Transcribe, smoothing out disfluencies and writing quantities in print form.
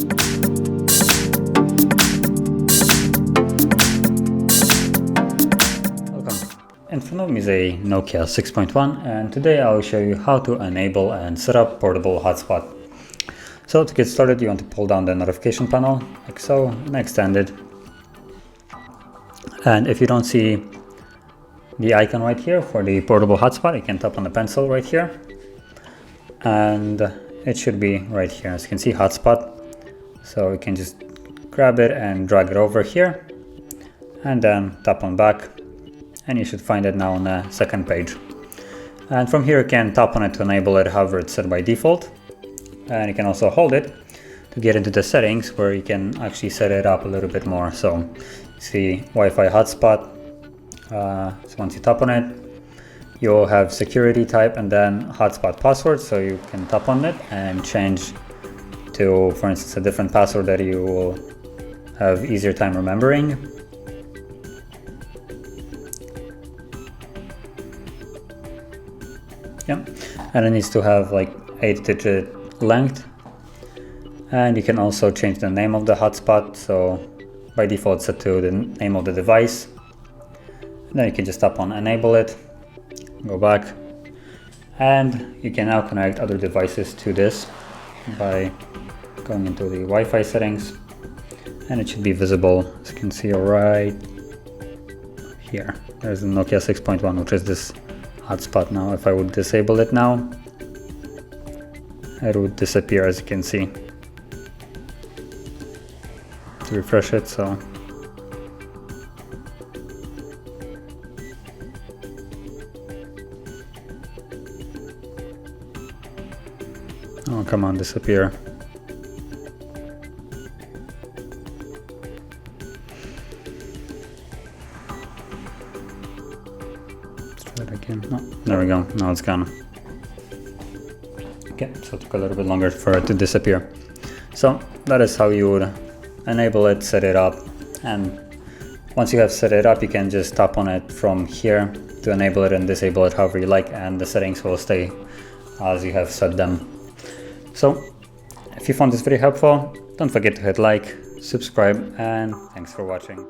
In front of me is a NOKIA 6.1 and today I will show you how to enable and set up portable hotspot. So to get started, you want to pull down the notification panel like so and extend it. And if you don't see the icon right here for the portable hotspot, you can tap on the pencil right here and it should be right here. As you can see, hotspot. So you can just grab it and drag it over here and then tap on back. And you should find it now on the second page. And from here you can tap on it to enable it, however it's set by default. And you can also hold it to get into the settings where you can actually set it up a little bit more. So see Wi-Fi hotspot. So once you tap on it, you'll have security type and then hotspot password. So you can tap on it and change to, for instance, a different password that you will have easier time remembering. Yeah. And it needs to have like 8-digit length, and you can also change the name of the hotspot. So by default set to the name of the device, and then you can just tap on enable it, go back, and you can now connect other devices to this by going into the Wi-Fi settings, and it should be visible, as you can see right here. There's the NOKIA 6.1, which is this hotspot. Now if I would disable it now, it would disappear, as you can see. To refresh it, so oh come on, disappear. Again. No, there we go, now it's gone. Okay, so it took a little bit longer for it to disappear. So that is how you would enable it, set it up, and once you have set it up, you can just tap on it from here to enable it and disable it however you like, and the settings will stay as you have set them. So if you found this video helpful, don't forget to hit like, subscribe, and thanks for watching.